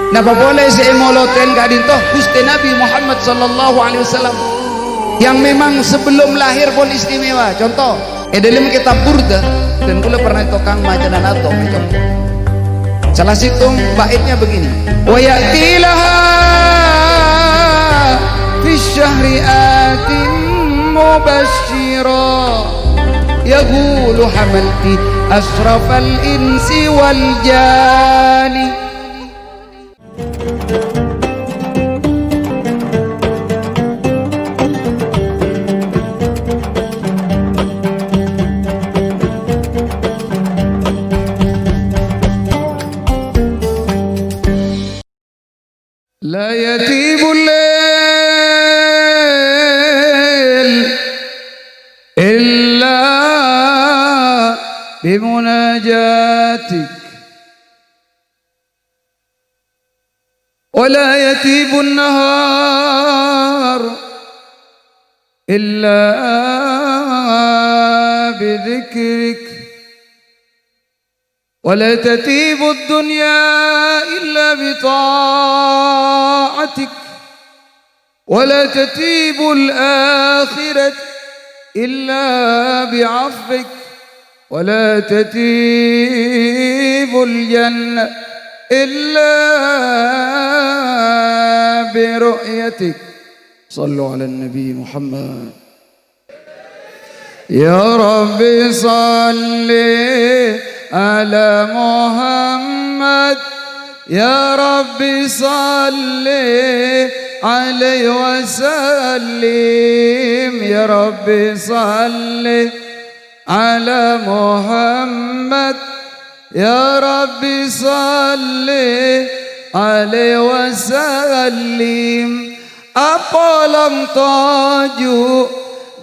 Napa boleh saya moloten kadin toh Gusti Nabi Muhammad sallallahu alaihi wasallam yang memang sebelum lahir pun istimewa. Contoh, dalam kitab Burda dan kula pernah tokang majanan atau macam. Salah situ baitnya begini. Wa ya'tilaha fi syahri atin mubashshira yaqulu hamalti asrafal insi wal jani. لا يطيب الليل إلا بمناجاتك ولا يطيب النهار إلا بذكرك ولا تطيب الدنيا إلا بطاعتك ولا تطيب الآخرة إلا بعفوك ولا تطيب الجنة إلا برؤيتك. صلوا على النبي محمد. يا رب صل على محمد يا رب صل عليه وسلم يا رب صل على محمد يا رب صل عليه وسلم. Apalam tajuk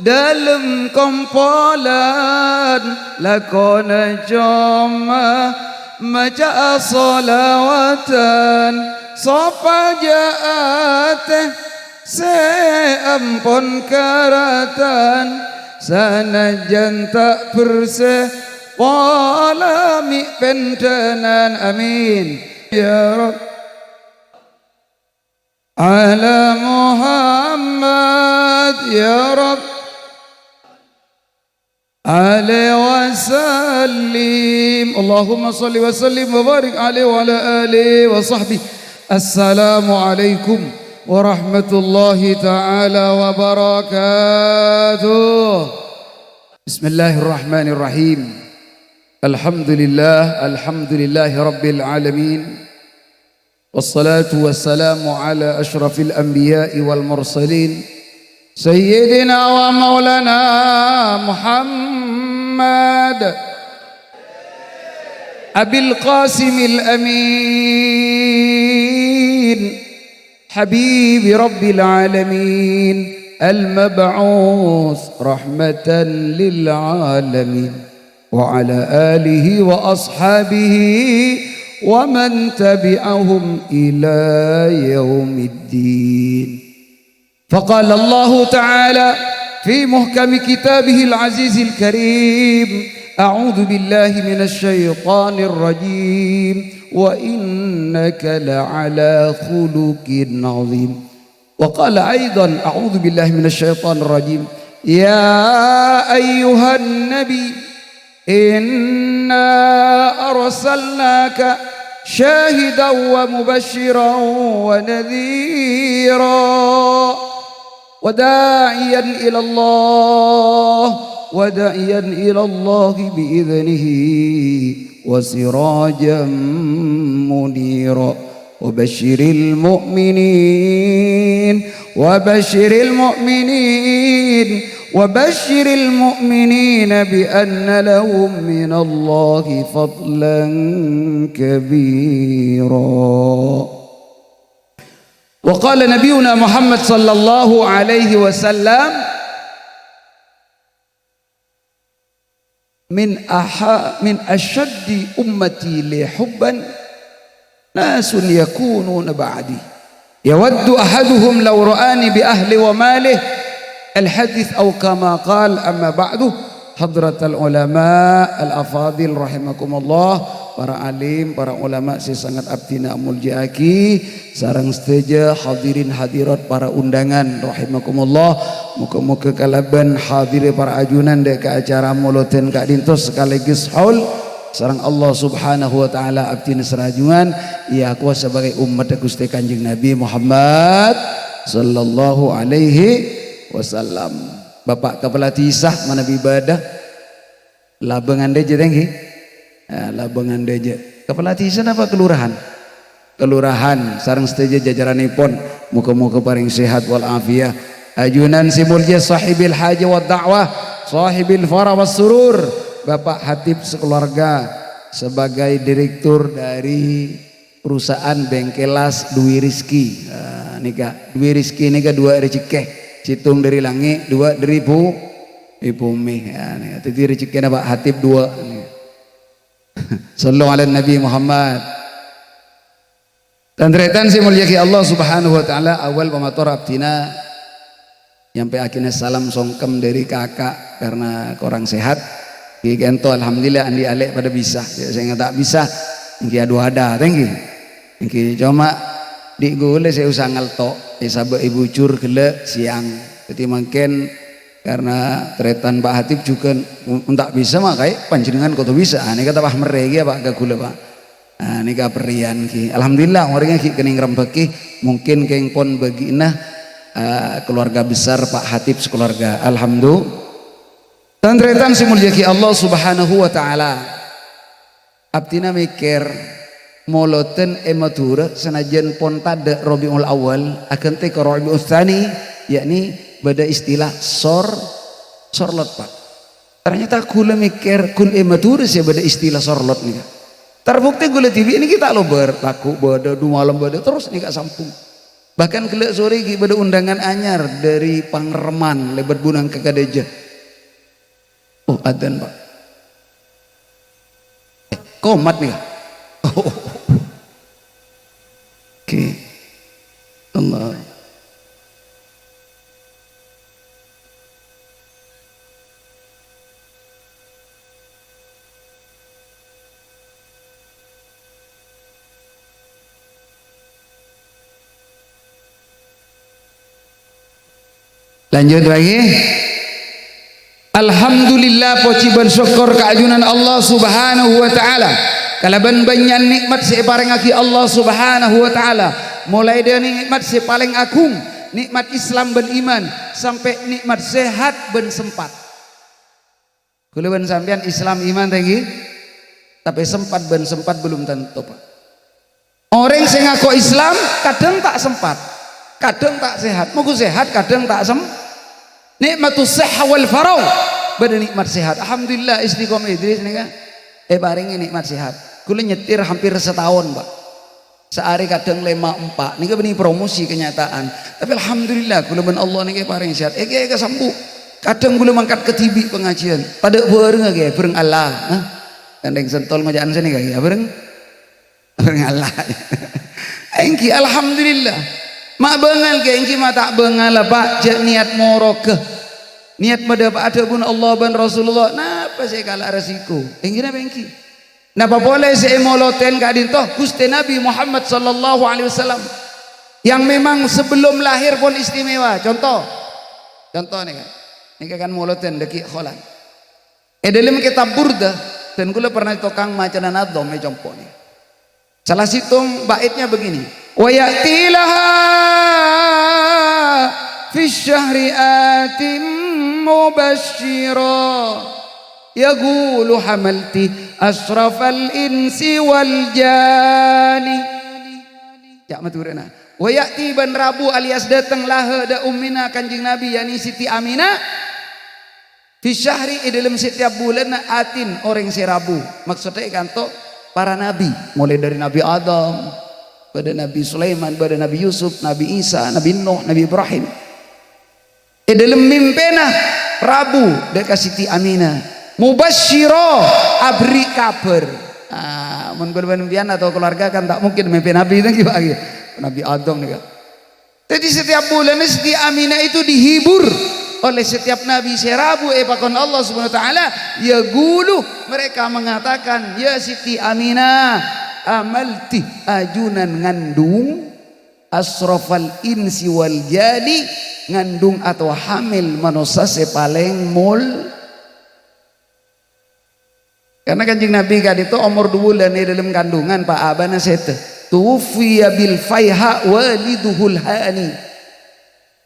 dalam kompolan lakona joma maca salawatan sopa jaateh seampun karatan sanajan tak perse polami pentenan amin ya Rabb ala Muhammad ya Rabb عليه وسلم. اللهم صل وسلم وبارك عليه وعلى آله وصحبه. السلام عليكم ورحمة الله تعالى وبركاته. بسم الله الرحمن الرحيم. الحمد لله رب العالمين والصلاة والسلام على أشرف الأنبياء والمرسلين سيدنا ومولانا محمد أبي القاسم الأمين حبيب رب العالمين المبعوث رحمة للعالمين وعلى آله وأصحابه ومن تبعهم إلى يوم الدين. فقال الله تعالى في محكم كتابه العزيز الكريم أعوذ بالله من الشيطان الرجيم وإنك لعلى خلق عظيم. وقال أيضا أعوذ بالله من الشيطان الرجيم يا أيها النبي إنا أرسلناك شاهدا ومبشرا ونذيرا وداعيا إلى الله بإذنه وسراجا منيرا وبشر المؤمنين بأن لهم من الله فضلا كبيرا. وقال نبينا محمد صلى الله عليه وسلم من أشد أمتي لي حبا ناس يكونون بعدي يود أحدهم لو رآني بأهل وماله الحديث أو كما قال. أما بعد حضرة العلماء الأفاضل رحمكم الله para alim, para ulama si sangat abdina muljaaki sareng seteja hadirin hadirat para undangan rahimakumullah. Muka-muka kalaban hadiri para ajunan dek ke acara moloten kak dintos sekaligus haul sareng Allah subhanahu wa ta'ala abdina serajungan ia aku sebagai umat Gusti Kanjeng Nabi Muhammad sallallahu alaihi wasallam. Bapak kepala tisah mana ibadah labengan deje tengki labengan deje kepala tisah apa kelurahan sareng seteja jajaranipun muka-muka paring sehat wal afiyah ajunan si mulya sahibil haji wa da'wah sahibil farah was surur Bapak Hatib sekeluarga sebagai direktur dari perusahaan Bengkelas Dwi Rizki nika Dwi Rizki nika dua rezeki citung dari langit dua dari bumi ya nika tadi rezeki Pak Hatib dua sallallahu ala Nabi Muhammad tandretan si mulyaki Allah subhanahu wa ta'ala awal pamator abdina nyampe akhirnya salam songkem dari kakak karena kurang sehat gento alhamdulillah andi alek pada bisa saya nggak tak bisa ingki adu ada tengki ingki cuma di gule saya usah ngalto sabak ibu cur gele siang jadi mungkin karena tretan Pak Hatib juga tak bisa makai panjenengan kau bisa ini kata Pak mereka Pak ke gule Pak ini kaperian ki alhamdulillah orangnya ki kening rembeki mungkin keng pon bagi keluarga besar Pak Hatib sekeluarga alhamdulillah. Tandretan si mulyaki Allah subhanahu wa ta'ala abdina mikir moloten ematura senajan pon tada Rabiul Awal akan te ke Rabiul Tsani yakni beda istilah sorlot Pak ternyata kula mikir kun ematura sih beda istilah sorlot nih terbukti gula TV ini kita lo berlaku beda dua malam beda terus nih kak sampung bahkan kelak sore beda undangan anyar dari Pangreman lebat bunang ke Kadeja. Oh adzan Pak komat nih oh. Oke Allah lanjut lagi. Alhamdulillah poci bersyukur keajunan Allah subhanahu wa ta'ala kalaban banyak nikmat si parengaki Allah subhanahu wa ta'ala mulai dari nikmat si paling agung nikmat Islam ben iman sampai nikmat sehat ben sempat kula ben sampean Islam iman tadi tapi sempat ben sempat belum tentu Pak orang sing ngaku Islam kadang tak sempat kadang tak sehat mugu sehat kadang tak nikmatus sihha wal farau pada nikmat sehat alhamdulillah istiqomah Idris nih kan baring nikmat sehat kula nyetir hampir setahun Pak sehari kadang 5-4 nih kan benih promosi kenyataan tapi alhamdulillah kula ben Allah nih paring sehat kayak sambu kadang kula mangkat ke TV pengajian pada bareng ge bareng Allah gandeng sentol majaan sini kayak bareng Allah engki alhamdulillah mak bengal ke engki mak tak bengal Pak jak niat morokeh niat mendapat adabun Allah dan Rasulullah napa saya kalah resiko engki napa engki napa boleh saya moloten kak dintoh Gusti Nabi Muhammad sallallahu alaihi wasallam yang memang sebelum lahir pun istimewa contoh nih kan moloten deki kholan dalam kitab Burda dan kula pernah tokang macana nadom contoh nih salah situng baitnya begini wa ya'tilaha fi syahri atim mubashshira yaqulu hamalti asrafal insi wal jani jak maturana wa ya'ti ban Rabu alias datang lah da ummina Kanjeng Nabi yani Siti Aminah fi syahri dalam setiap bulan atin orang si Rabu maksudnya kanto para nabi mulai dari Nabi Adam pada Nabi Sulaiman, pada Nabi Yusuf, Nabi Isa, Nabi Nuh, Nabi Ibrahim. Dalam mimpenah Rabu dekat Siti Aminah. Mubashshiro abri kabar. Mun berban atau keluarga kan tak mungkin mimpi Nabi itu bagi Nabi Adam nih. Jadi setiap bulan Siti Aminah itu dihibur oleh setiap nabi serabu pakon Allah Subhanahu wa taala, ya gulu, mereka mengatakan, ya Siti Aminah, amalti ajunan ngandung asrafal insi wal jali, ngandung atau hamil manusia sepaleng mul. Karena kanjeng Nabi kan itu umur 2 bulan di dalam kandungan Pak Abana sete tufiya bil faiha waliduhul hani.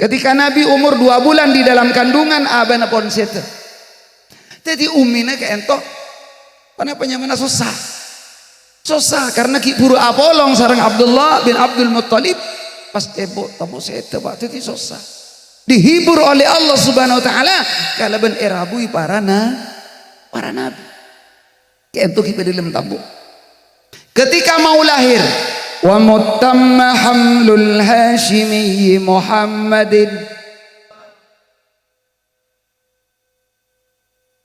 Ketika Nabi umur 2 bulan di dalam kandungan Abana pon sete. Jadi umina ke ento kenapa nyamana susah karena ki buru apolong sareng Abdullah bin Abdul Muttalib pas tebo tamu sete Pak jadi susah dihibur oleh Allah Subhanahu wa taala kalau ben erabui para nabi. Kentuk kita dalam tabu. Ketika mau lahir, wa mutamma hamlul hashimi Muhammadin,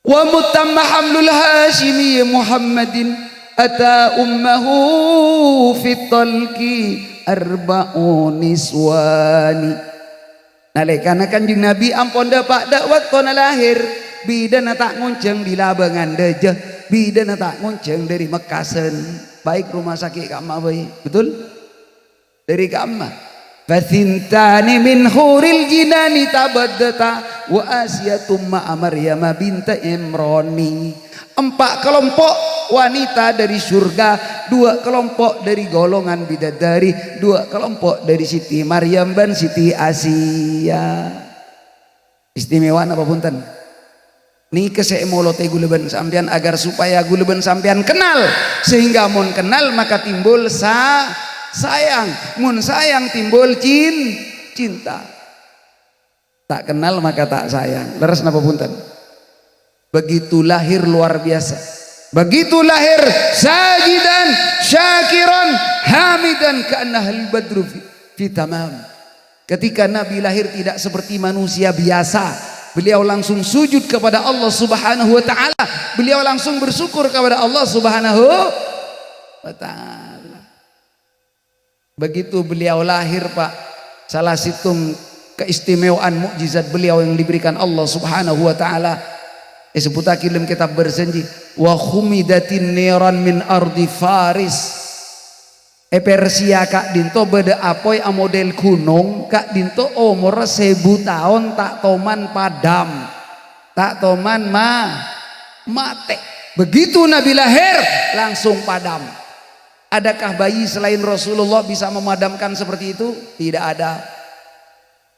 wa mutamma hamlul hashimi Muhammadin, ata ummahu fit talqi arba'u niswani. Nalekana kanjeng Nabi ampun dapat dak waktu lahir, bidana tak ngunceng di labangan dejah. Bidana tak ngonceng dari Mekasen, baik rumah sakit kamma baik, betul? Dari kamma. Fathintani min huril jinani tabaddata wa asyatum ma Maryam binta Imrani. 4 kelompok wanita dari surga, 2 kelompok dari golongan bidadari, 2 kelompok dari Siti Maryam dan Siti Asia. Istimewa apa punten? Ni kesemolote guleben sampean agar supaya guleben sampean kenal, sehingga mun kenal maka timbul sayang, mun sayang timbul cinta. Tak kenal maka tak sayang. Leres napa punten? Begitu lahir luar biasa. Begitu lahir sajidan syakiran hamidan ka'annahal badru fi tamam. Ketika Nabi lahir tidak seperti manusia biasa. Beliau langsung sujud kepada Allah Subhanahu wa taala. Beliau langsung bersyukur kepada Allah Subhanahu wa taala. Begitu beliau lahir Pak, salah satu keistimewaan mukjizat beliau yang diberikan Allah Subhanahu wa taala. Disebut dalam kitab berjanji, wa khumidatin niran min ardi Faris. Persia kak dinto beda apoi a model gunung kak dinto umur 1000 tahun tak toman padam, tak toman mate. Begitu Nabi lahir langsung padam. Adakah bayi selain Rasulullah bisa memadamkan seperti itu? Tidak ada.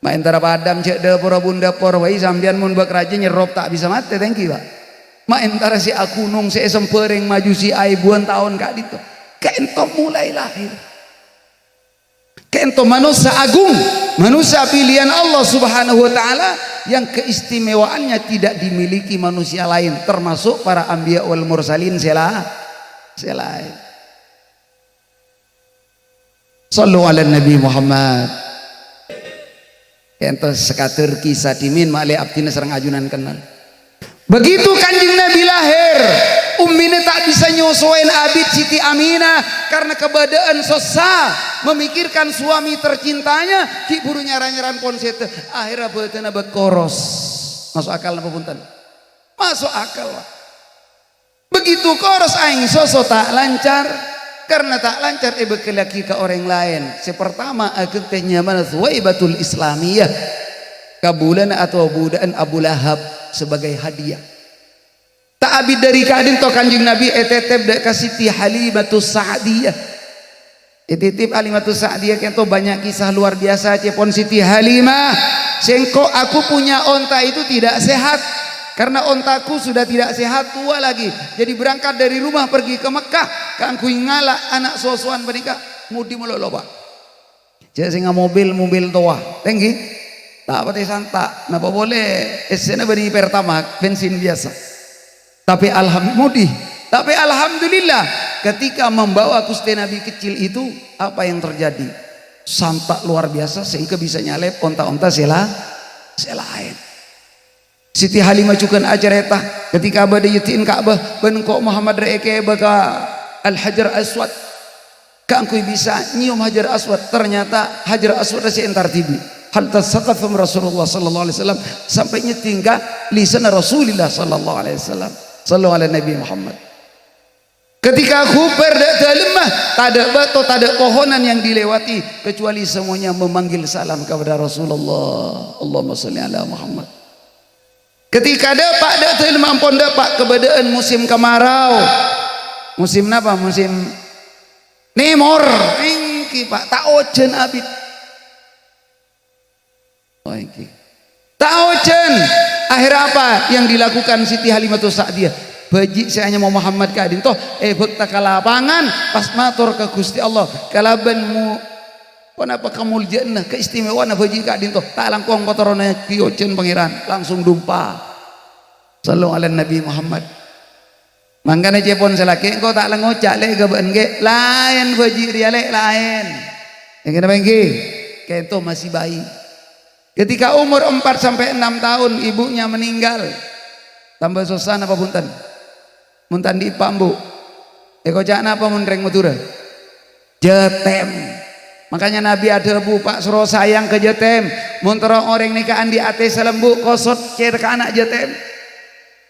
Main tara padam cek de pura bunda por bayi sambian mun bak raja nyerop tak bisa mate thank you Pak. Main tara si akunung si sempereng maju si aibuan tahun kak dito. Kento mulai lahir. Kento manusia agung, manusia pilihan Allah Subhanahu wa taala yang keistimewaannya tidak dimiliki manusia lain, termasuk para anbiya wal mursalin selain. Sallu ala Nabi Muhammad. Kento sekatur kisah timin male abdina serang ajunan kenal. Begitu kanjeng Nabi lahir, ummina tak bisa nyosoin abid Siti Aminah karena kebadaan susah memikirkan suami tercintanya, ki buru nyaran-nyaran ponsete akhirnya beutena bekoros. Masuk akal napa punten? Masuk akal. Begitu koros aing soso tak lancar, karena tak lancar bekelaki ke orang lain. Sepertama aku teh nyaman Thuwaibatul Islamiyah kabulan atau budaan Abu Lahab sebagai hadiah. Tak abid dari kadin to kanjeng Nabi etetep dek Siti Halimatus Sa'diyah. Etitip Halimatus Sa'diyah kento banyak kisah luar biasa cepon Siti Halimah. Sengko aku punya onta itu tidak sehat karena ontaku sudah tidak sehat, tua lagi. Jadi berangkat dari rumah pergi ke Mekah, kan ku ngala anak sosoan menikah mudi meloloba. Jadi singa mobil tua. Tenggi. Tak pati santa, napa boleh esena beri pertama bensin biasa. Tapi alhamdulillah ketika membawa Gusti Nabi kecil itu apa yang terjadi? Santa luar biasa sehingga bisa nyalep onta-onta selain. Siti Halimah cukan ajareta ketika abadi yutiin Ka'bah benko Muhammad reeke baka Al-Hajar Aswad. Kangkui bisa nyium Hajar Aswad, ternyata Hajar Aswad si entar tibi. hal tasaqafum Rasulullah sallallahu alaihi wasallam, sampai tinggal lisan Rasulullah sallallahu alaihi wasallam. Sallu ala Nabi Muhammad. Ketika Khubair dak lemah, tak ada batu, tak ada pohonan yang dilewati kecuali semuanya memanggil salam kepada Rasulullah. Allahumma shalli ala Muhammad. Ketika dapat dak lemah ampun dapat keberadaan musim kemarau. Musim apa? Musim Nemor. Engki Pak, tak ojen abid. Oh engki. Tak ojen. Akhirnya apa yang dilakukan Siti Halimatus Sa'diyah? Baji saya hanya mau Muhammad kadin toh bekta ke lapangan pas matur ke Gusti Allah kalabanmu kenapa kamu jannah keistimewaan baji kadin toh tak langkong kotorona kiojen pangeran langsung dumpa. Sallu ala Nabi Muhammad. Mangkana cepon selaki engkau tak lengocak le gaban ge lain baji dia le lain. Yang kena bangki kento masih bayi. Ketika umur 4 sampai 6 tahun ibunya meninggal. Tambah susah apa punten? Muntan di pambu. Eko cakna apa munreng Madura? Jetem. Makanya Nabi ada bu Pak suruh sayang ke jetem. Muntara orang nikahan di atas lembu kosot cer ke anak jetem.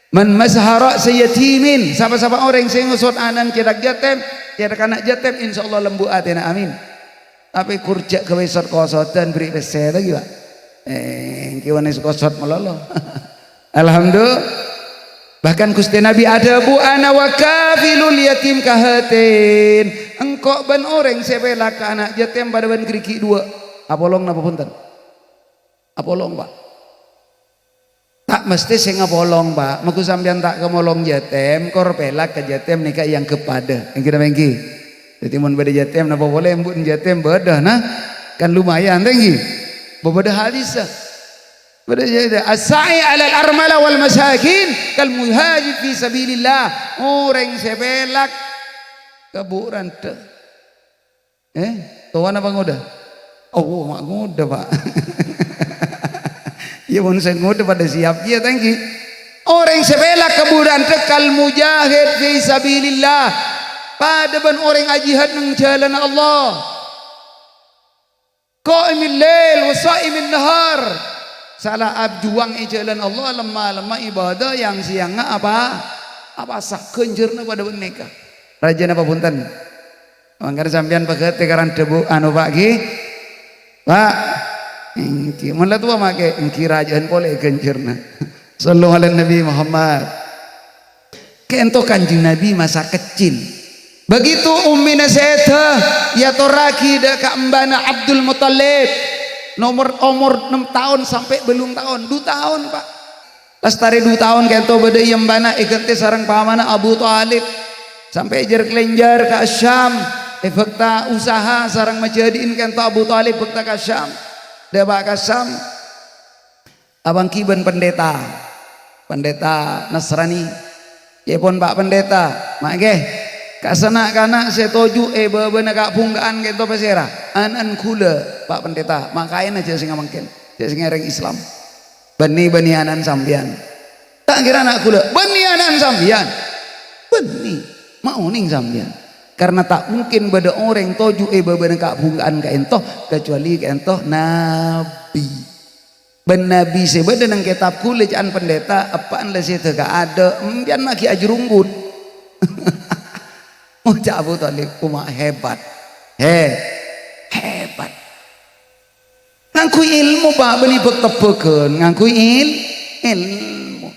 Man mazhara sayatimin. Siapa-siapa orang sing ngusut anan cedak jetem, cer ke anak jetem insyaallah lembu atena amin. Tapi kurjak ke besot kosotan beri peser lagi Pak. Kiwane kosot melolo. Alhamdulillah. Bahkan Gusti Nabi ada bu ana wa kafilul yatim kahatin. Engkau ban orang sebela ke anak yatim pada ban geriki dua. Apolong napa punten? Apolong Pak. Tak mesti sing apolong Pak. Meku sampean tak kemolong yatim, kor pelak ke yatim nikah yang kepada. Yang kita mengki. Jadi mun beda yatim napa boleh mbun yatim bedah nah. Kan lumayan tengki. Bebedah hadis. As-sa'i 'alal armala wal masakin kal muhajir fi sabilillah. Orang sebelak keburan te. Tuan apa ngoda? Oh, mak ngoda Pak. Ya mun saya ngoda pada siap dia tangki. Orang sebelak keburan te kal mujahid fi sabilillah. Pada ban orang jihad nang jalan Allah. Qa'imil lail wa sha'imin nahar. Salah abjuang jalan Allah lemah ibadah yang siangnya apa sak kenjerna pada boneka raja napa punten mangkar sampean peget tekaran debu anu Pak ki Pak engki mun la tua make engki rajaan pole kenjerna sallallahu alaihi Nabi Muhammad kento Kanjeng Nabi masa kecil begitu ummina Sayyidah ya toraki da ka embana Abdul Muthalib umur 6 tahun sampai belum tahun 2 tahun Pak lestari 2 tahun kento beda yembana ikente sarang pamana Abu Thalib sampai jer kelenjar ke Syam efekta usaha sarang majadiin kento Abu Thalib bekta ke Syam deba ke Syam abang kiban pendeta Nasrani ya pun Pak pendeta mak kasana kana setoju bebeuna ka punggaan kento pesera anan kula Pak pendeta makain aja sing ngamangken dia sing ngereng Islam bani anan sambian tak kira anak kula bani anan sambian bani mau ning sambian karena tak mungkin beda orang toju bebeuna ka punggaan ka ento kecuali ka ento nabi ben nabi sebeda nang kitab kula jaan pendeta apaan le situ ka ada mbian maki ajrunggut Ucap Abu Thalib kumaha hebat hebat ngangku ilmu Pak beni tebeken ngangku ilmu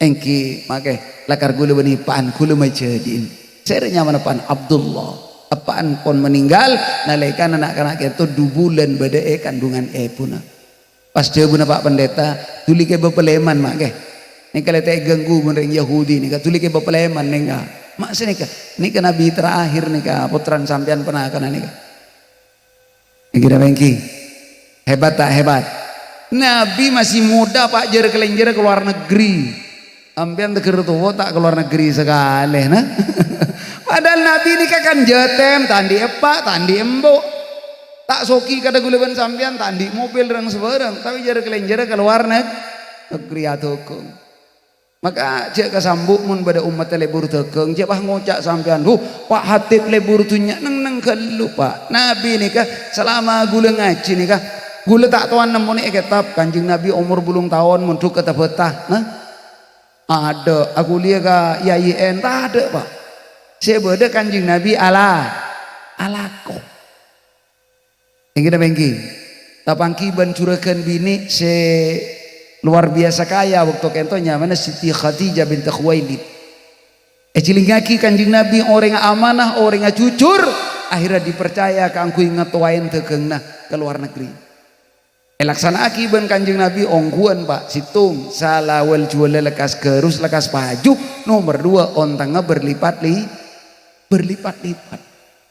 engki make lakar gula beni paan gula majadiin serenya mana paan Abdullah apaan pon meninggal nalaikan anak-anak itu 2 bulan beda kandungan puna pas dia buna Pak pendeta tuli ke bepeleman make nih kalau teh ganggu meneng Yahudi nih tuli ke bepeleman nih maksud nikah Nabi terakhir nikah putran sampean pernah kena nikah kira bengki hebat tak hebat Nabi masih muda Pak jer kelenjer ke luar negeri ambian teger tua tak ke luar negeri sekali nah padahal Nabi nikah kan jetem tandi epak tandi embo tak soki kada guleban sampean tandi mobil dan sebarang tapi jer kelenjer ke luar negeri atokong maka cek kesambuk mun pada umat lebur tekeng cek bah ngocak sampean Pak Hatib lebur tunya neng kelu Pak Nabi nikah selama gula ngaji nikah gula tak tuan nemu nih kitab Kanjeng Nabi umur bulung tahun muntuk kata betah nah ada aku lihat ka yayen tak ada pak saya beda Kanjeng Nabi alako yang kita bengki tapangki bancurakan bini se luar biasa kaya waktu kentonya mana Siti Khadijah binti Khuwailid cilingaki Kanjeng Nabi orang amanah orang jujur akhirnya dipercaya kangku ingat wain tegengna ke luar negeri laksana akiban Kanjeng Nabi ongguan pak situng salawal jual lekas gerus lekas pajuk nomor 2 ontangnya berlipat-lipat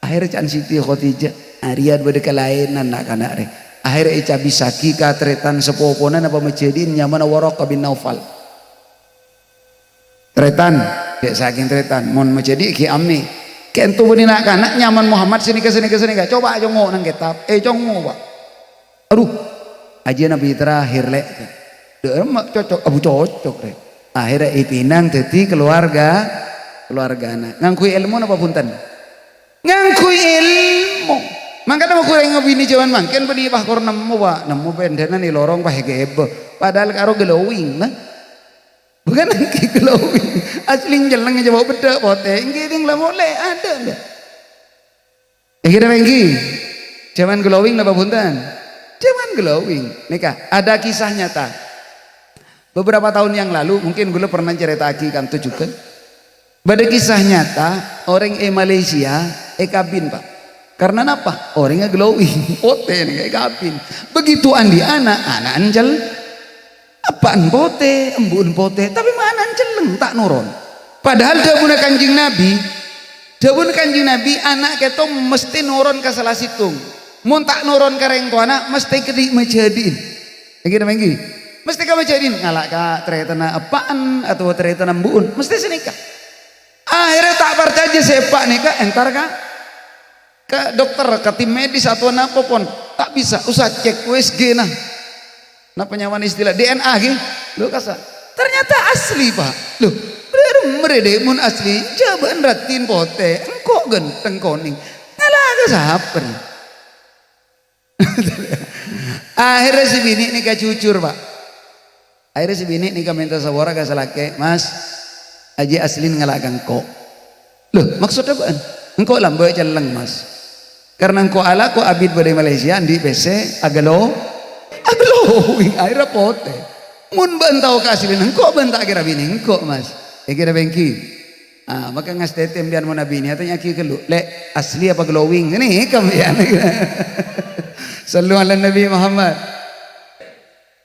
akhirnya can Siti Khadijah Ariad berdekalainan nak kana re akhirnya ica bisaki katretan sepopona apa majidin nyaman Waraqah bin Naufal tretan dek saking tretan mon majidi ki amni kentu benih nak kana nyaman Muhammad sini ke gak coba aja ngok nang kitab jongo pak aduh aja Nabi terakhir lek demak cocok abu cocok rek akhirnya ipinang jadi keluarga anak ngangkui ilmu apa punten ngangkui ilmu makanya mau kurang ngobini jaman mangken beni bahkor nemu pak nemu pendana nih lorong pah gebe padahal karo glowing nah bukan lagi glowing asli jeleng aja bawa beda pote ngiring lah mulai ada enggak kira lagi jaman glowing apa punten jaman glowing nikah ada kisah nyata beberapa tahun yang lalu mungkin gue pernah cerita lagi kan tuh juga pada kisah nyata orang Malaysia kabin pak karena apa orangnya glowing pote nih kabin begitu andi anak anjel apaan pote embun pote tapi mana anjeleng tak nurun padahal dawuh Kanjeng Nabi anak keto mesti nurun ke salah situng mun tak nurun ke reng tuana mesti kedik majadiin kita menggi mesti ka majadiin ngalak ka teretana apaan atau teretana embun mesti senikah akhirnya tak percaya sepak nikah entar ka ke dokter ke tim medis atau apa pun tak bisa usah cek USG nah penyawan istilah DNA gitu lo kasa ternyata asli pak lo bener mun asli jaban ratin pote engkau genteng koning ngalah ke saper akhirnya si bini nikah jujur pak akhirnya si bini nikah minta sawara ke salake mas aja aslin ngalakan kok loh maksudnya apa engkau lambai celeng mas karena engkau ala kok abid pada Malaysia di PC agalo wing akhirnya pote mun bantau ke aslin engkau bantah kira bini engkau mas kira bengki maka ngas tetem biar mau nabi ini atanya ki kelu le asli apa glowing ini kamian sallu ala Nabi Muhammad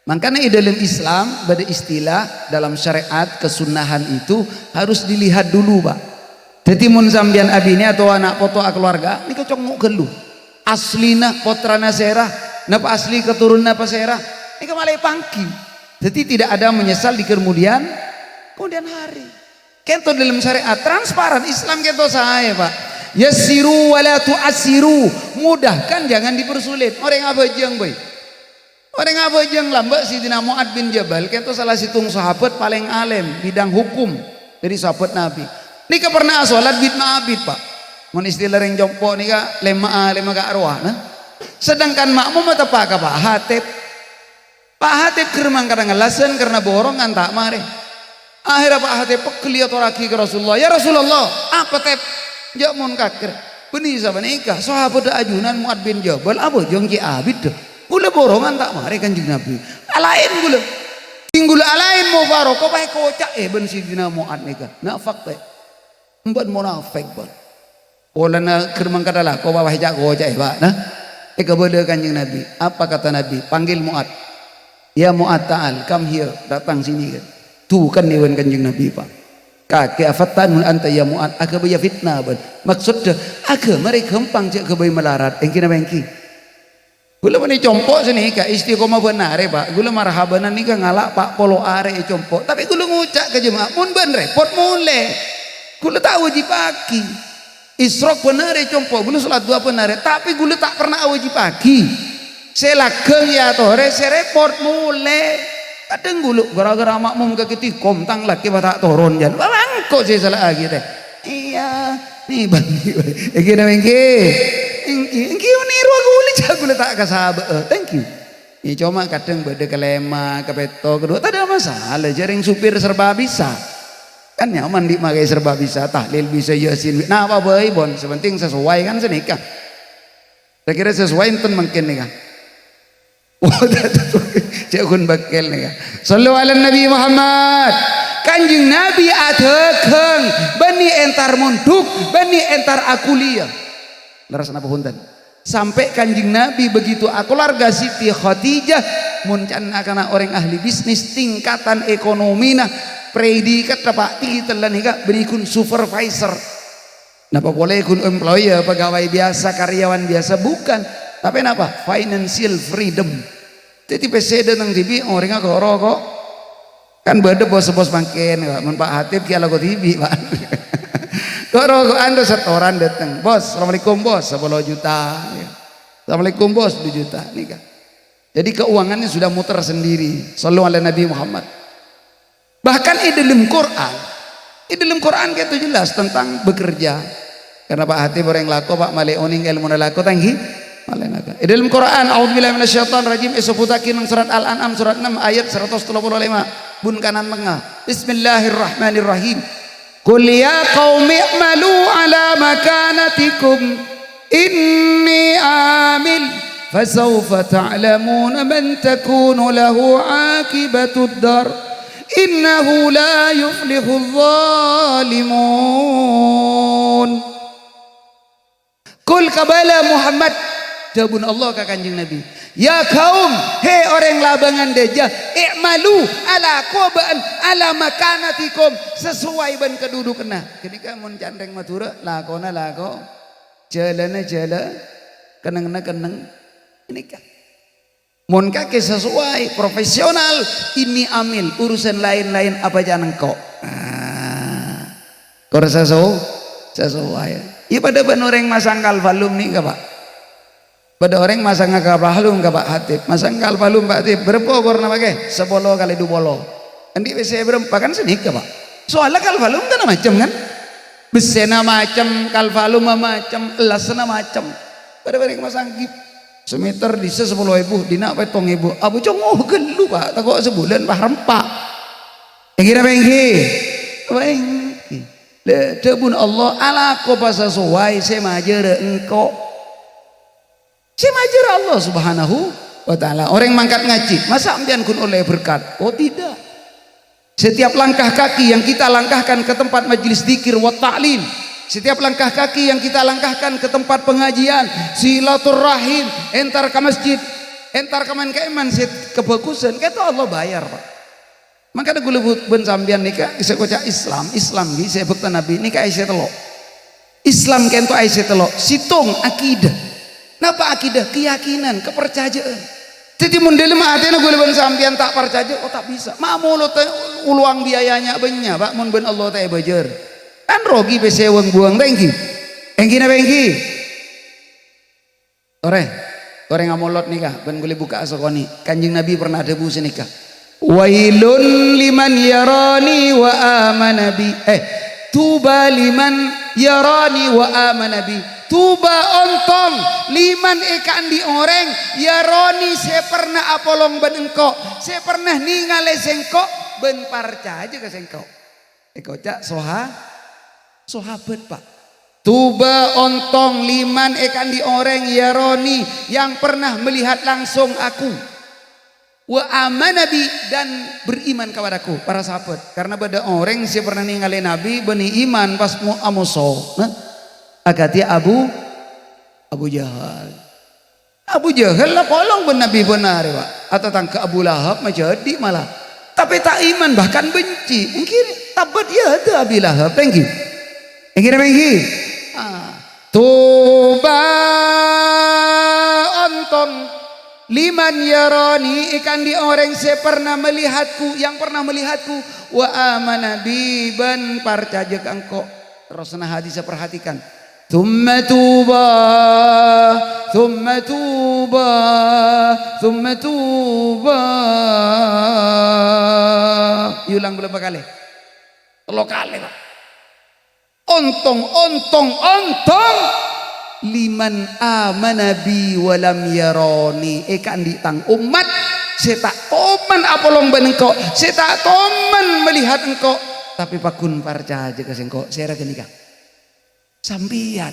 makanya dalam Islam pada istilah dalam syariat kesunahan itu harus dilihat dulu pak jadi mun sambian abini atau anak foto keluarga ini kecongok gelu aslina potrana serah napa asli keturunan apa serah ini kemalai pangki jadi tidak ada menyesal di kemudian hari kento dalam syariat transparan Islam kento saya pak yassiru wala tu'assiru mudahkan jangan dipersulit orang apa jeng boy orang apa jeng lambak Sidina Mu'ad bin Jabal kento salah situng sahabat paling alim bidang hukum dari sahabat Nabi nika pernah sholat bidma abid pak mun istilah yang jompo nika lema ka arwah nah sedangkan makmum atau pak Hatib kermang kadang ngalasan karena borongan tak mare akhirnya Pak Hatib pekeliat oraki ke Rasulullah ya Rasulullah apa tep jamun kakir benih sama nikah sahabat ajunan Mu'ad bin Jabal apa jongki abid deh gula borongan tak mare Kanjeng Nabi alain gula tinggula alain mau baroko pakai kocak ben sidina Mu'ad nikah nak fakta empat munafik ban pola na kermang kadalah kau bawa hijak kocak pak nah kepada Kanjeng Nabi apa kata Nabi panggil Mu'ad ya Mu'ad ta'al come here datang sini kan tuh kan dewan Kanjeng Nabi pak kakek afatanun anta ya Mu'ad aga baya fitnah ban maksudnya aga mereka gampang cek kebai melarat engki na bengki gula mani compok sini ka istiqomah benar pak gula marhabanan ni ka ngalak pak polo are compok tapi gula ngucak ke jemaah mun ben repot mule gula tak wajib pagi isrok benar compok gula salat dua benar tapi gula tak pernah wajib pagi selageng ya tore serepot mule kadang gulu gara-gara makmum ke ketikom tang laki batak turun jan bangko saya salah lagi teh iya nih bagi gini mengki meniru aku uli jago letak ke sahabat thank you Ya cuma kadang beda kelema, kepeto, kedua tak ada masalah. Jaring supir serba bisa. Kan nyaman dipakai serba bisa, tahlil bisa, yasin. Nah apa baik bon, sepenting sesuai kan senikah. Saya kira sesuai enten mungkin nikah. Oh, cekun bakal nikah. Sallu ala Nabi Muhammad. Kanjeng Nabi adekeng, bani entar munduk, bani entar akuliah. Leras napa punten? Sampai kanjeng Nabi begitu keluarga Siti Khadijah muncan akana orang ahli bisnis tingkatan ekonomi nah predikat dapat telan hingga berikun supervisor. Napa boleh kun employer pegawai biasa karyawan biasa bukan, tapi napa financial freedom. Jadi pesede nang TV orang kok kan beda bos-bos bangken mun Pak Hatip ki ala TV Pak. Kok anda setoran datang bos, assalamualaikum bos 10 juta ya. Assalamualaikum bos 2 juta nikah. Jadi keuangannya sudah muter sendiri. Sallu ala Nabi Muhammad. Bahkan di dalam Quran itu jelas tentang bekerja. Karena Pak Hatib orang lako Pak maleoning ilmu lako tanggi malenaka. Di dalam Quran a'udzubillahi minasyaitonir rajim isofutakin surat Al-An'am surat 6 ayat 135 bun kanan tengah. Bismillahirrahmanirrahim. Qul ya qaumi i'malu ala makanatikum inni amil fasawfa ta'lamuna man takunu lahu aqibatud dar innahu la yuflihudz zalimun. Qul kabala Muhammad jabun Allah ka kanjeng Nabi. Ya kaum, hei orang labangan deja, i'malu ala qobaan ala makanatikum sesuai ban kedudukna. Ketika mun candreng matura lakona lako, jalana jala, kenengna keneng. Ini kan. Mun kake sesuai profesional, ini amil urusan lain-lain apa jangan kau. Kau sesuai. Iya pada ban orang masang kalvalum nih Pak. Pada orang masang kalvalum Pak Hatip, masang kalvalum Pak Hatip berapa korna pakai? 10 kali 20. Andi WC berapa kan senika Pak. Soalnya kalvalum kan macam kan? Besena macam, kalvalum macam, elasna macam. Pada orang masang gip semeter di 10.000 dina petong ibu. Abu congoh gelu Pak, takut sebulan Pak rempak. Yang kira bengki. Bengki. Debun Allah ala ko pas sesuai semajer engkau. Semajer Allah Subhanahu wa taala. Orang mangkat ngaji, masa ambian kun oleh berkat? Oh tidak. Setiap langkah kaki yang kita langkahkan ke tempat majelis zikir wa ta'lim, setiap langkah kaki yang kita langkahkan ke tempat pengajian, silaturahim, entar ke masjid, entar ke man keiman, kebagusan, kata Allah bayar Pak. Makanya gue lebut ben sambian nikah, saya kocak Islam saya bukti Nabi nikah Aisyah telok. Islam kento Aisyah telok, situng akidah. Napa akidah? Keyakinan, kepercayaan. Jadi mun dalam hatena gue ben sambian tak percaya, oh tak bisa. Mamulo teh uluang biayanya benya Pak, mun ben Allah teh bajer. Kan rogi be seweng buang tengki. Engki na bengki. Ore ngamolot nikah, ben gue buka asokoni. Kanjeng Nabi pernah debu senikah. Wailun liman yarani wa amana bi. Tuba liman yarani wa amana bi. Tuba ontong liman ikan di orang yaroni saya pernah apolong ben engkau, saya pernah ningale sengkok ben parca aja ke sengkok. Cak sahabat Pak. Tuba ontong liman ikan di orang yaroni yang pernah melihat langsung aku. Wa amanabi dan beriman kepadaku para sahabat. Karena pada orang saya pernah ningale Nabi beni iman pas mu amuso. Nah, agati Abu Jahal. Abu Jahal lah polong ben Nabi benar Pak. Atau tangka Abu Lahab jadi malah. Tapi tak iman bahkan benci. Mungkin tabat ya ada Abu Lahab. Thank you. Tuba ontong liman yarani ikan di orang saya pernah melihatku, yang pernah melihatku wa amana bi ban parcaje engkau. Terus nah hadis saya perhatikan. Thumma tuba thumma tuba thumma tuba. Ulang berapa kali? 3 kali Pak. Ontong liman amana bi walam yaroni kan di tang umat saya tak toman apolong ban engkau, saya tak toman melihat engkau, tapi pakun percaya ke engkau saya raga nikah sambian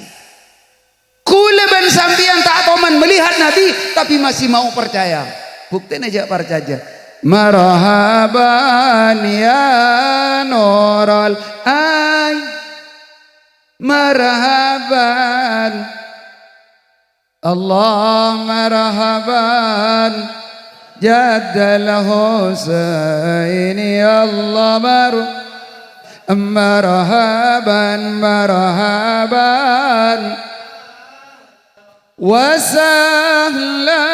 kula ban sambian tak toman melihat Nabi tapi masih mau percaya. Bukti aja percaya. Marhaban ya nurul ay, marhaban Allah, marhaban jaddal Husaini Allah, marhaban marhaban wa sahla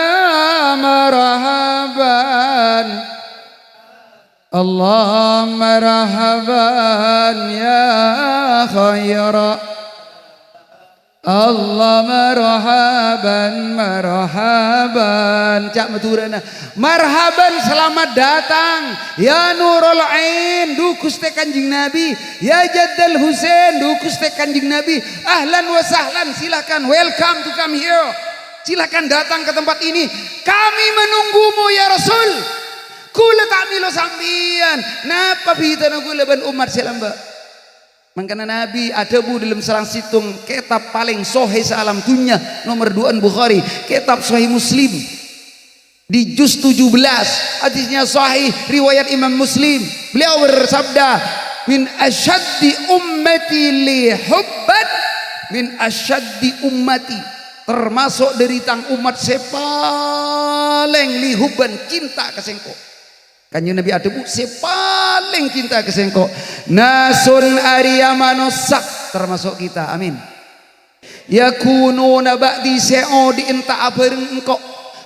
marhaban Allah, marhaban ya khaira Allah, marhaban marhaban cak maturana marhaban selamat datang ya nurul ain dukus te kanjing Nabi, ya jaddal Husain dukus te kanjing Nabi, ahlan wa sahlan, silakan welcome to come here, silakan datang ke tempat ini, kami menunggumu ya Rasul. Kula tak milo sambian napa pitana kula ban umat selamba. Mangkana Nabi ada bu dalam serang situng kitab paling sahih salam dunya nomor 2 Bukhari, kitab sahih Muslim di juz 17 hadisnya sahih riwayat Imam Muslim. Beliau bersabda min asyaddi ummati li hubban, min asyaddi ummati termasuk dari tang umat sepaling li hubban cinta kesengko. Kanjeng Nabi ada bu sepaling cinta kesengko nasun arya manusak termasuk kita, amin. Yakununa ba'di seo di enta abareng engkau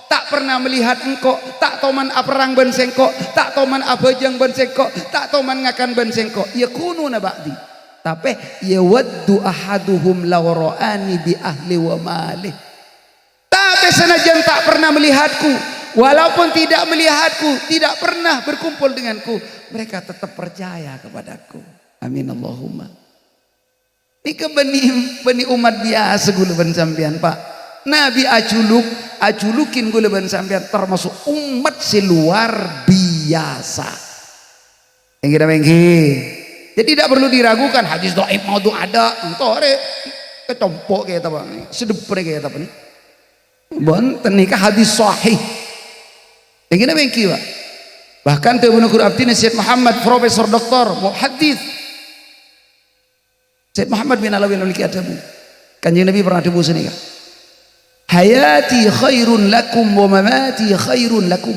tak pernah melihat engkau, tak toman aperang ban sengko, tak toman abajang ban sengko, tak toman ngakan ban sengko. Yakununa ba'di tapi yawaddu ahaduhum law ra'ani bi ahli wa malih, tapi senajan tak pernah melihatku, walaupun tidak melihatku, tidak pernah berkumpul denganku, mereka tetap percaya kepadaku. Amin Allahumma. Ika bani umat biasa gula ban sampean Pak. Nabi aculukin gula ban sampean termasuk umat seluar biasa. Yang kita mengki. Jadi tidak perlu diragukan hadis dhaif mau tuh ada, entore ketompok kayak apa nih, sedepre kayak apa nih. Bonten nikah hadis sahih. Yang kita mengki Pak. Bahkan Tebunu Qur'abdin Syed Muhammad Profesor Doktor Muhaddits Syed Muhammad bin Alawi memiliki adabu. Kanjeng Nabi pernah debu senika. Hayati khairun lakum wa mamati khairun lakum.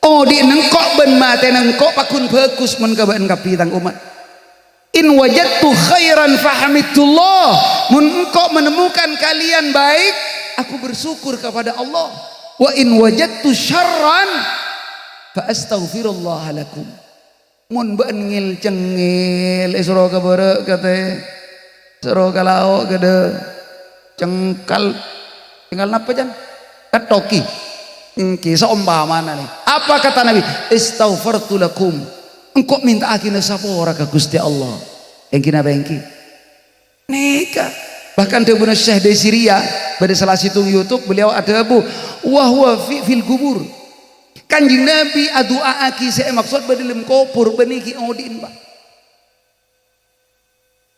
Oh di nengkok ben mate nengkok pakun bagus mun kaban kapi tang umat. In wajadtu khairan fahamidullah. Mun engkau menemukan kalian baik, aku bersyukur kepada Allah. Wa in wajadtu syarran fa astaghfirullah lakum. Mun beengil cengil isro kabare kate sero kalao gede cengkal tinggal napa jan katoki kisah umpamana nih apa kata Nabi istaghfartu lakum engkau minta akina sapora ka Gusti Allah yang kina bengki nikah. Bahkan Debuna Syekh dari Syria pada salah situng YouTube beliau ada abu wahwa fil kubur. Kanjeng Nabi adua aki saya maksud badalam kopur beniki odin Pak.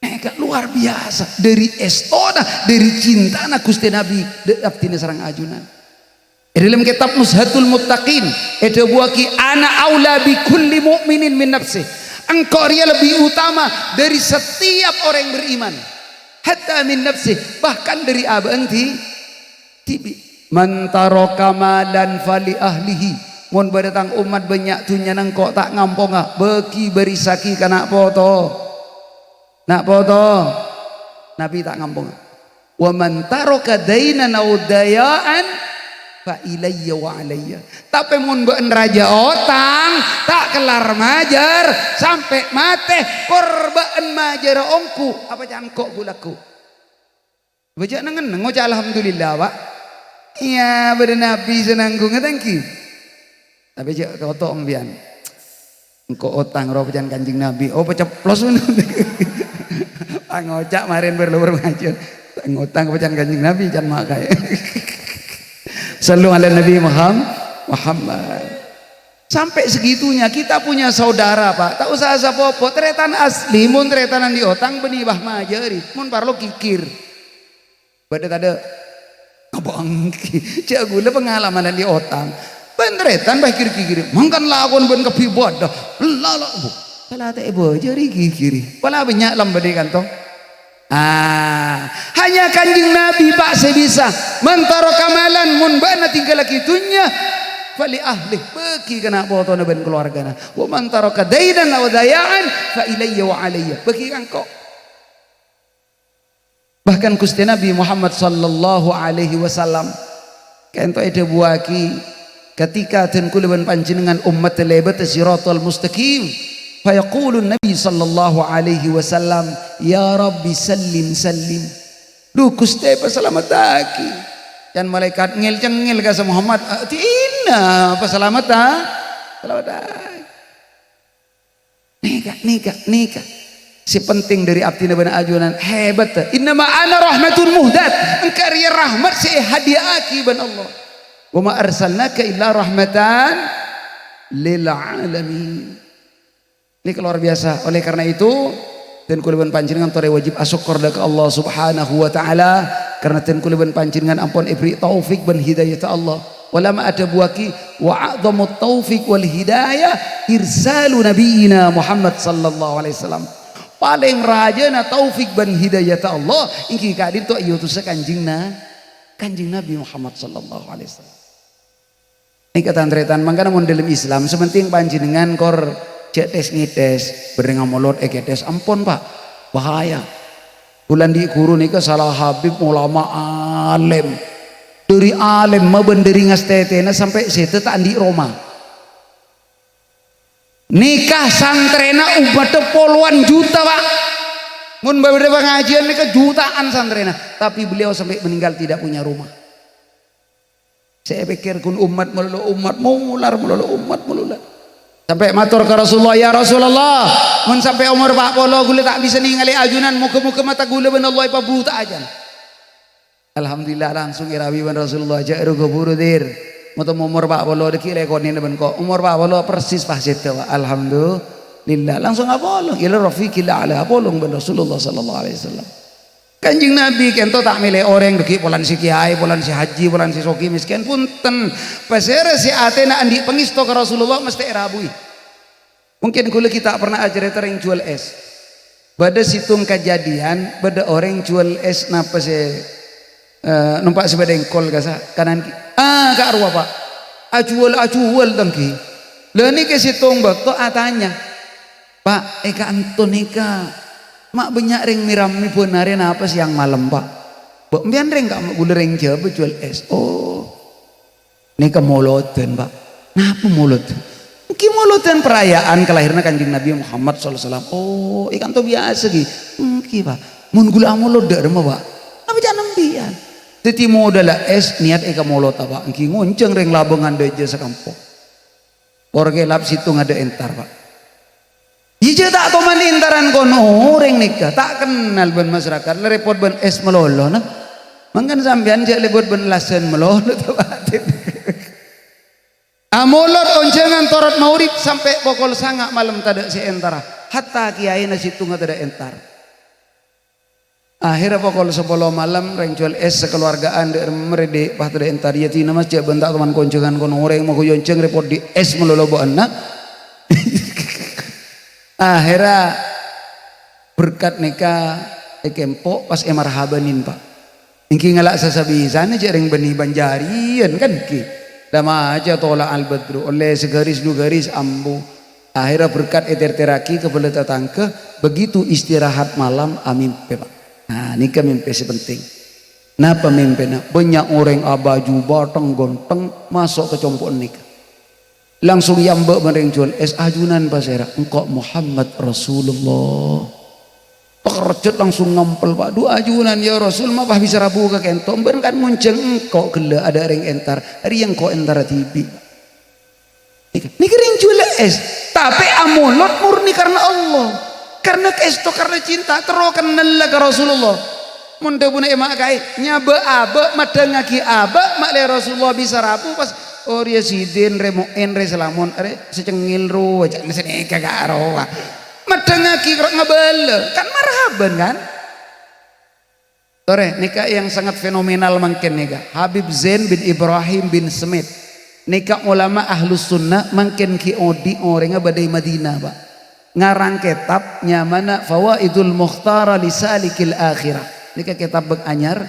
Mereka luar biasa dari estona dari cinta na Gusti Nabi daptina sarang ajunan. Dalam kitab Nuzhatul Muttaqin ada buaki ana aula bi kulli mu'minin min nafsi. Engkau dia lebih utama dari setiap orang yang beriman. Hatta min nafsi bahkan dari abanti tibi man taraka malan fali ahlihi. Mun badatang umat banyak tunya nengkok tak ngamponga bagi berisaki kana poto nak poto Nabi tak ngamponga wa man taraka dainan aw dayaan fa ilayya wa alayya. Tapi mun beun raja otang tak kelar majar sampai mate korban majar ongku apa jangkok gulaku baca nengen ngoca alhamdulillah Pak iya pada Nabi senangku ngetengki. Tapi cek kotok ambian engkau otang roh pejan Kanjeng Nabi oh peceplos ngocak marin berlubur ngajar ngutang kepada Kanjeng Nabi jangan makai. Sallu ala Nabi Muhammad. Sampai segitunya kita punya saudara Pak, tak usah apa-apa, teretan asli, mun teretanan di otang benibah majeri, mun parlo kikir. Pada ada abang, cak gula pengalaman di otang. Penderetan bah kiri-kiri, mangkan lawan ben kepibodah, lala bu, kalau tak ibu jari kiri, kalau banyak lambat kantong. Hanya Kanjeng Nabi Pak sebisa mentaro kamalan mun bana tinggal kitunya, fali ahli bagi kena botona ben keluargana, wa mentaro kadaidan aw dayaan fa ilayya wa alayya bagi kangko. Bahkan Gusti Nabi Muhammad sallallahu alaihi wasallam kento ede buaki ketika ten kulaban panjenengan umat lebat siratal mustaqim fa yaqulu Nabi sallallahu alaihi wasallam ya Rabbi sallim sallim lu Gusti pasalamataki dan malaikat ngel cengel ka sa Muhammad tina pasalamata selamat nikah si penting dari abdi nabana ajunan hebat innama ana rahmatun muhdat karya rahmat si hadiah aki ban Allah wa ma arsalnaka illa rahmatan lil alamin. Ini luar biasa. Oleh karena itu ten kuliban panjenengan tore wajib asyukur ke Allah Subhanahu wa taala karena ten kuliban panjenengan ampun ibri taufik dan hidayah ta Allah. Walama ada buaki wa a'dhamu taufik wal hidayah irsalu nabiyina Muhammad sallallahu alaihi wasallam. Paling rajana taufik dan hidayah ta Allah ingki kadin to yutus Kanjeng Nabi Muhammad sallallahu alaihi wasallam. Ini kata tretan mangkana mun dalam Islam sementing panjenengan kor cetes ngites beringa molot eketes ampun Pak bahaya. Bulan di guru nika salah Habib ulama alim dari alim mabenderi ngastetena sampai sete tak di Roma. Nikah santrena umat puluhan juta Pak. Mun beberapa pengajian nikah jutaan santrena, tapi beliau sampai meninggal tidak punya rumah. Saya pikir kun umat mular sampai matur ke Rasulullah ya Rasulullah mun sampai umur 40 gula tak bisa ningali ajunan muka-muka mata gula ben Allah ipa buta ajan. Alhamdulillah langsung irawi ban Rasulullah jairu guburu dir mata umur 40 deki lekonin ben kok umur 40 persis pas itu alhamdulillah langsung apolong ila rafiqil ala apolong ben Rasulullah sallallahu alaihi wasallam. Kanjeng Nabi kento tak milih orang deki polan si kiai, polan si haji, polan si soki miskin punten. Pasere si atena andi pengisto ke Rasulullah mesti erabui. Mungkin kula kita pernah ajar yang jual es. Pada situng kejadian, pada orang jual es napa se numpak sebedengkol kasa kanan ka arwah Pak. Ajual tangki. Lah ni ke situng bakto atanya. Pak, eka Antonika mak banyak ring miram mi pun hari apa siang malam Pak. Bok mbian ring kak gula ring jaba jual es. Oh, ini kemolotan Pak. Napa molotan? Mungkin molotan perayaan kelahiran Kanjeng Nabi Muhammad SAW. Oh, ikan to biasa gi. Mungkin Pak. Mun gula molot dak remah Pak. Apa jangan mbian. Teti modal es niat eka molot Pak. Mungkin ngonceng ring labangan deje sekampung. Orge lap situ ngada entar Pak. Ije tak toman intaran kono orang nikah tak kenal ben masyarakat repot ben es melolo nah mangkan sampean je lebot ben lasen melolo tu batin amolot oncengan torot maurib sampai pokol sanga malam tada si entara hatta kiai nasi tunga tada entar akhirnya pokol 10 malam reng jual es sekeluargaan de merede bah tada entar ya tina mas je bentak teman koncengan kono orang mau yonceng repot di es melolo bo anak akhirnya berkat nikah ekempo pas marhabanin Pak ingki ngalak sasabisan aja ring beni banjarian kan ki dama aja tola al badru oleh segaris 2 garis ambu akhirnya berkat eterteraki kepada tetangga begitu istirahat malam amimpe Pak. Nah nikah mimpi sepenting nah pemimpinnya banyak orang abaju batang gonteng masuk ke compok nikah langsung yambek mereng jual es ajunan pasera engkau Muhammad Rasulullah terkejut langsung ngampel Pak dua ajunan ya Rasul mah bisa rabu ke kento ben kan munceng engkau gela ada ring entar hari yang kau entar tibi ini ring jual es tapi amulot murni karena Allah karena kesto karena cinta terokan nalla ke Rasulullah mun teu puna emak kai nyabe abe madengaki abe mak le Rasulullah bisa rapu pas oh dia sidin remo enre selamun are secengil ru aja sini kagak roa madengaki kok ngebele kan marhaban kan. Tore nikah yang sangat fenomenal mungkin nikah Habib Zain bin Ibrahim bin Smith nikah ulama ahlus sunnah mungkin ki odi orangnya badai Madinah pak ngarang kitab nyamana Fawaidul Mukhtara li Salikil Akhirah nikah kitab anyar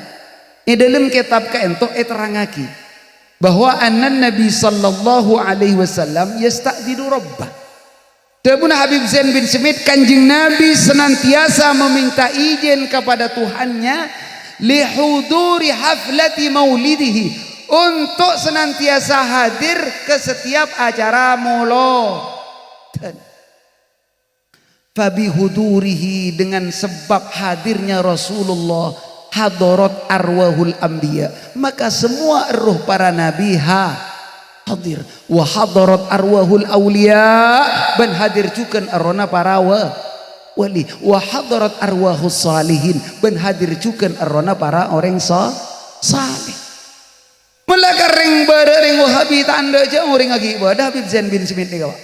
di dalam kitab ka ento terangaki bahwa annan Nabi sallallahu alaihi wasallam yasta'dinu rabbah. Dabuna Habib Zain bin Smith kanjeng Nabi senantiasa meminta izin kepada Tuhannya lihuduri haflati maulidihi untuk senantiasa hadir ke setiap acara maulud. Fabihudurihi dengan sebab hadirnya Rasulullah hadarat arwahul anbiya maka semua roh para nabi hadir wa hadarat arwahul awliya ban hadir juga arona para wali wa hadarat arwahus salihin ban hadir juga arona para orang saleh mulaka ring bareng wahabi tanda aja orang lagi ibadah Habib Zain bin Smith ni kawan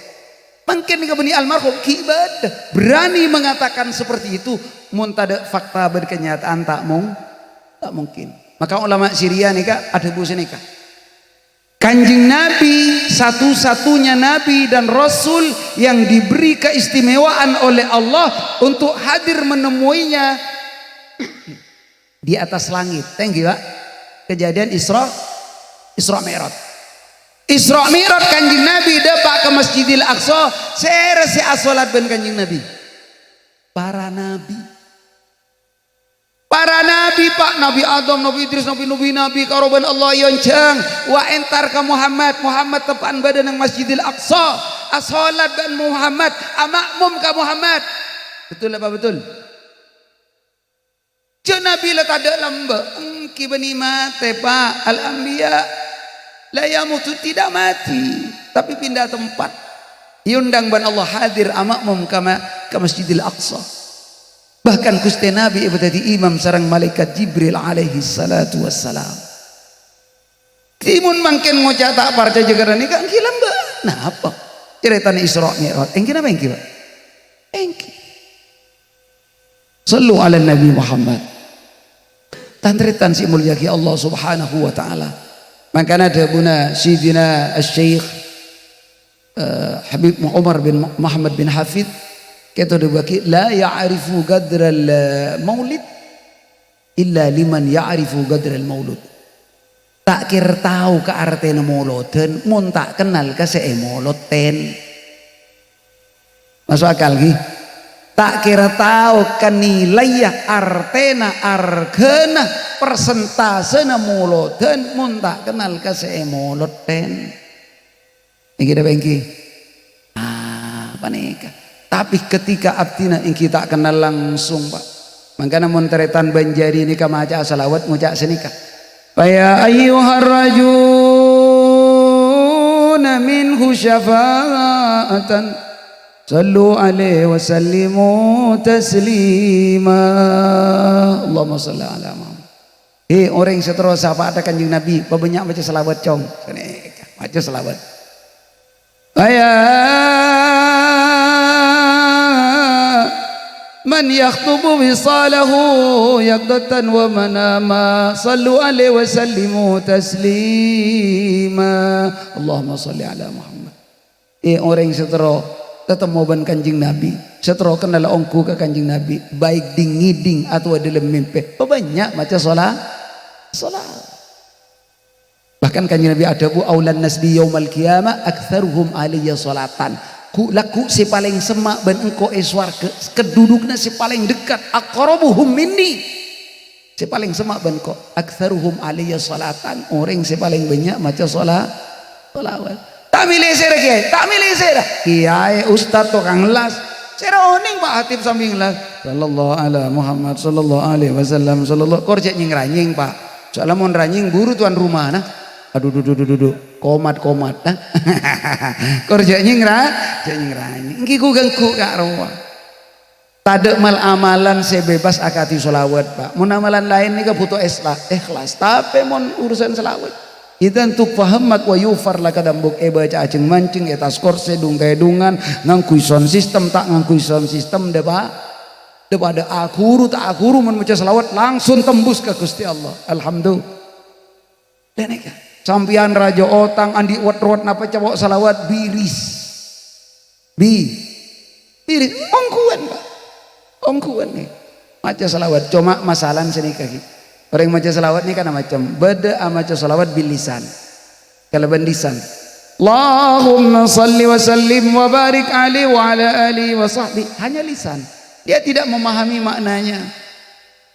mungkin kebeni almarhum ki ibadah berani mengatakan seperti itu muntada fakta berkenyataan tak mungkin. Maka ulama Syria nikah ada busi nikah kanjeng Nabi satu-satunya Nabi dan Rasul yang diberi keistimewaan oleh Allah untuk hadir menemuinya di atas langit. Thank you Pak. Kejadian Isra Mi'raj. Isra Mi'raj kanjeng Nabi dapat ke Masjidil Aqsa seresi asolat ben kanjeng Nabi para nabi Pak Nabi Adam Nabi Idris Nabi karoban Allah yonceng wa entar ke Muhammad tepan badan ng Masjidil Aqsa asolat ben Muhammad amakmum ke Muhammad betul apa betul Nabi lah tak ada lamba engki bani mate Pak al-anbiya layamutu tidak mati tapi pindah tempat diundang ban Allah hadir amakmum ke Masjidil Aqsa bahkan Gusti Nabi ibadati imam sarang malaikat Jibril alaihi salatu wassalam timun mangken ngocak tak parca jegara nikah engki lamba nah apa ceritanya Isra Mi'raj engki apa engki Pak engki sallu ala Nabi Muhammad tantritan si mulyaki Allah subhanahu wa ta'ala. Maka ada buna Sidina Syekh Habib Umar bin Muhammad bin Hafid kita dibagi la ya'rifu qadral maulid illa liman ya'rifu qadral maulud tak kira tahu ke artena mauludan mun tak kenal ke se mauluden masuk akal lagi tak kira tahu ke nilai artena argana persentase na mauludan mun tak kenal ke se mauluden ini dah bengki apa nikah tapi ketika abdina ini tak kenal langsung Pak makanya mun teretan banjari nikah maca salawat ngucak senikah ya ayyuhar rajuna minhu syafa'atan sallu alaihi wa sallimu taslima Allahumma salli ala Muhammad orang yang seterus apa ada kanjeng Nabi banyak baca salawat cong baca salawat ya man yakhtubu wisalahu yaqdatan wa manama sallu alaihi wa sallimu taslima Allahumma salli ala Muhammad orang yang seterus ketemu ban kanjeng Nabi seterus kenal ongku ke kanjeng Nabi baik dingiding atau dalam mimpi banyak baca salat bahkan kanjeng Nabi ada bu aulan nasbi yaumal qiyamah aktsaruhum alaiya salatan laku si paling semak ban engko swarga kedudukna si paling dekat aqrabuhum minni si paling semak ban ko aktsaruhum alaiya salatan orang si paling banyak maca salawat tak milih kiai ustaz tukang las sira oning Pak Hatib samping las sallallahu ala Muhammad sallallahu alaihi wasallam sallallahu korjek nying ranying Pak soalnya mau ranying guru tuan rumah nah aduh komat nah korjek nying ranying engki ku gengku kak roa Tade mal amalan sebebas akati solawat Pak. Mun amalan lain nih butuh ikhlas. Tapi mun urusan solawat kita untuk fahamat wa yufar laka dambuk baca aceng mancing eta skor sedung kedungan ngangkui sound system tak ngangkui sound system daripada akuru tak akuru mun maca selawat langsung tembus ke Gusti Allah. Alhamdulillah. Dan eka sampian raja otang andi wat-wat napa cawok selawat biris. Biris ongkuan Pak. Ongkuan nih. Maca selawat cuma masalah sini kaki. Orang maca salawat ni kan macam beda maca salawat bil lisan. Kalau lisan Allahumma salli wa sallim wa barik alaihi wa ala alihi wa sahbihi, hanya lisan. Dia tidak memahami maknanya.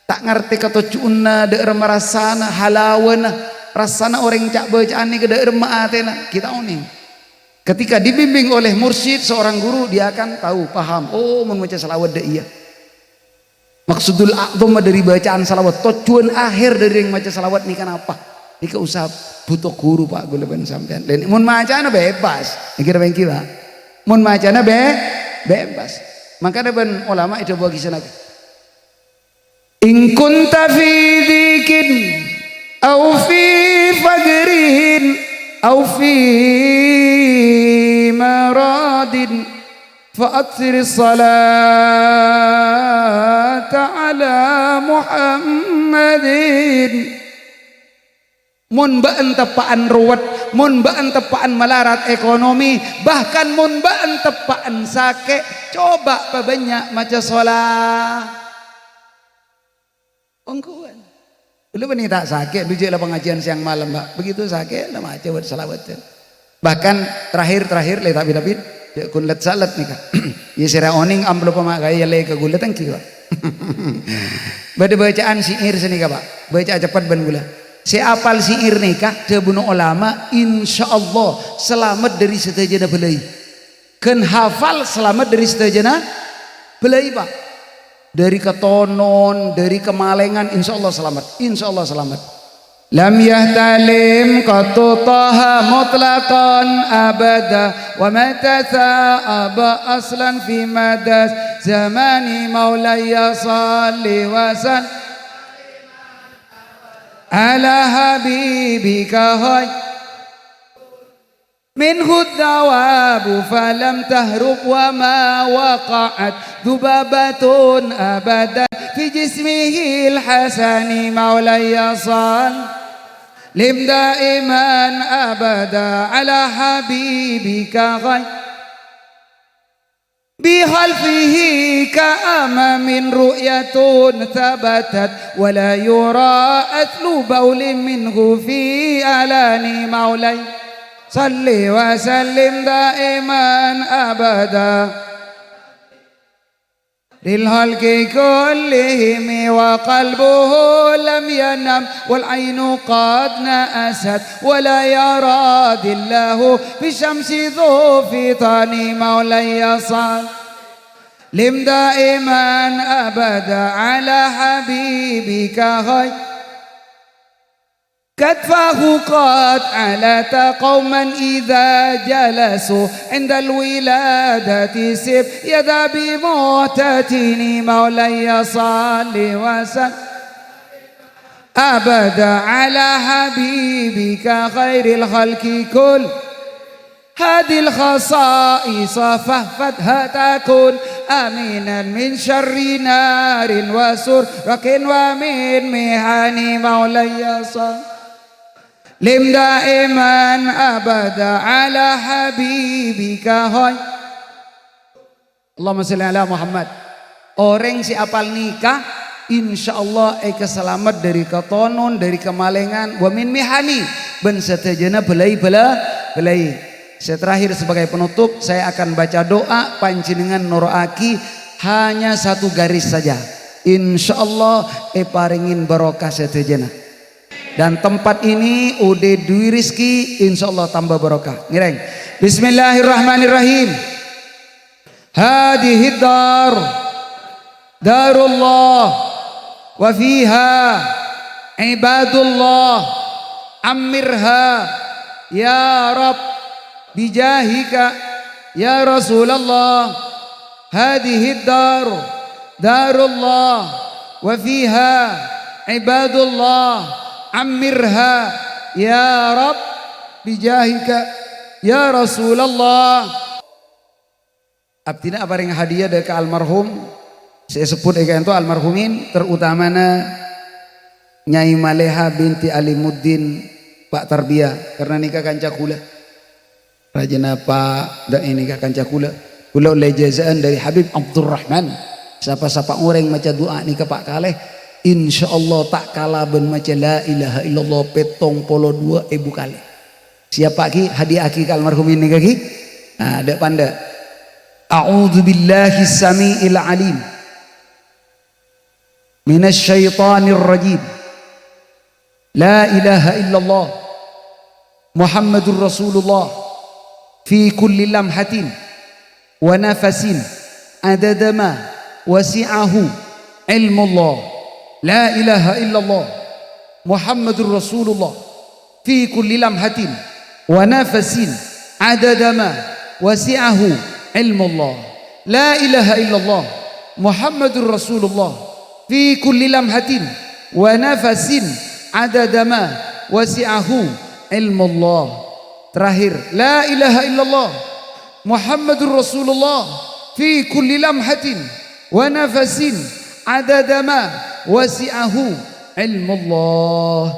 Tak ngerti kata cuna deer marasana halawana rasana orang cak bacaan ni ke deer maatena kita oning. Ketika dibimbing oleh mursyid seorang guru dia akan tahu paham. Oh membaca salawat dia iya. Maksudul a'zam dari bacaan salawat tujuan akhir dari yang baca salawat ini kan apa? Ini usah butuh guru Pak gula ben sampean. Dan mun macana bebas. Kira bengki Pak. Mun macana bebas. Maka ada ben ulama itu bagi sana. In kunta fi dzikin au fi fajrin au fi maradin فأكثر الصلاة على محمد. Mun baan tepaan ruwet, mun baan tepaan melarat ekonomi, bahkan mun baan tepaan sakit, coba banyak maca sholat. Ongkuan. Dulu benih tak sakit, dulu lah pengajian siang malam Pak. Begitu sakit, lah maca buat salawat. Bahkan terakhir le tapi ya kulat salat nih Kak. Ya sira oning amplo pemakai ya le ke gulat tangki Pak. Bade bacaan syair sini Kak Pak. Baca cepat ban gula. Si apal syair nih Kak, tebuno ulama insyaallah selamat dari setajana belai. Ken hafal selamat dari setajana belai Pak. Dari ketonon, dari kemalengan insyaallah selamat. Insyaallah selamat. Lam yahtalim qattu taha mutlaqan abada wa mata sa'aba aslan fi madas zamani maulaya salli wa sallim ala habibika hay minhu dawabu falam tahrub wa ma waqa'at dhubabatun abadan fi jismihi al-hasani maulaya salli lim daiman abada ala habibika ghay bihalfihi ka'ama min ru'yatun thabatat wa la yura athlu bawlin minhu fi alani maulay salli wa sallim daiman abada للخلق كلهم وقلبه لم ينم والعين قد نأست ولا يراد الله في الشمس ذو فطان مولاي صل لم دائما أبدا على حبيبك خير كتفه قد علت قوما إذا جلسوا عند الولادة سب يدا بموتتين مولاي صل وسلم أبدا على حبيبك خير الخلق كل هذه الخصائص فاحفظها تكون آمنا من شر نار وسرق ومن محن مولاي صل لم دائما أبدا على حبيبك هاي Allahumma salli ala Muhammad. Orang si apal nikah insyaallah selamat dari ketonon, dari kemalengan, wa min mihani ben satajana belai. Saya terakhir sebagai penutup saya akan baca doa panjenengan noroaki hanya satu garis saja. Insyaallah paringin barokah satajana. Dan tempat ini udah duit rizki insyaallah tambah barokah. Ngireng. Bismillahirrahmanirrahim. Hadihi darullah wa fiha ibadullah amirha ya Rabb bijahika ya Rasulullah. Hadihi dar darullah wa fiha ibadullah ammirha ya Rab bijahika ya Rasulullah. Abdina apa yang hadiah dari almarhum saya sebut itu almarhumin terutamana Nyai Maleha binti Alimuddin Pak Tarbiyah karena nikah kanca kula rajana Pak dan ini nikah kanca kula oleh jazaan dari Habib Abdurrahman siapa-siapa orang maca doa nikah Pak Kaleh insyaallah tak kalah ben maca la ilaha illallah petong polo 2 ibu kali siapa ki hadiah ki almarhumin nikah ki nah ada panda a'udzu billahi samiil alim minasy syaithanir rajim la ilaha illallah Muhammadur Rasulullah fi kulli lamhatin wa nafasin adada ma wasi'ahu ilmullah la ilaha illallah Muhammadur Rasulullah fi kulli lamhatin wa nafasin adada ma wasi'ahu ilmullah la ilaha illallah Muhammadur Rasulullah fi kulli lamhatin wa nafasin adada ma wasi'ahu ilmullah. Terakhir la ilaha illallah Muhammadur Rasulullah fi kulli lamhatin wa nafasin adada ma wasi'ahu ilmullah.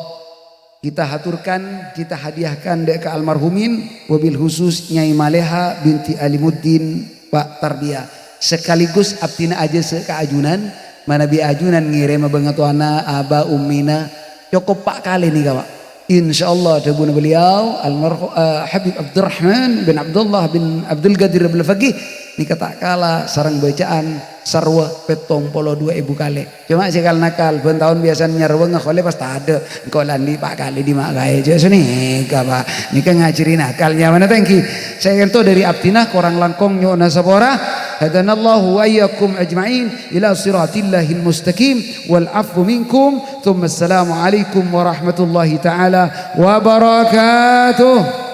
Kita haturkan, kita hadiahkan ke almarhumin wabil khusus Nyai Maleha binti Alimuddin Pak Tarbiyah sekaligus abdina aja keajunan mana bi ajunan ngirim bangatuana aba ummina cukup Pak kali nih kawan insyaallah tabuna beliau almarhum Habib Abdurrahman bin Abdullah bin Abdul Qadir Abdul Faqih nikah tak kalah sarang bacaan sarwa petong polo 2 ibu kali cuma sekal nakal ben tahun biasanya nyarwa ngakole pas tak ada engkau landi Pak kali di makai aja sini Pak nikah ngajari nakalnya mana thank you saya ento dari abdina korang langkong nyona sabora hadanallahu wa iyyakum ajma'in ila siratillahil mustaqim wal afu minkum thumma assalamu alaikum warahmatullahi taala wabarakatuh.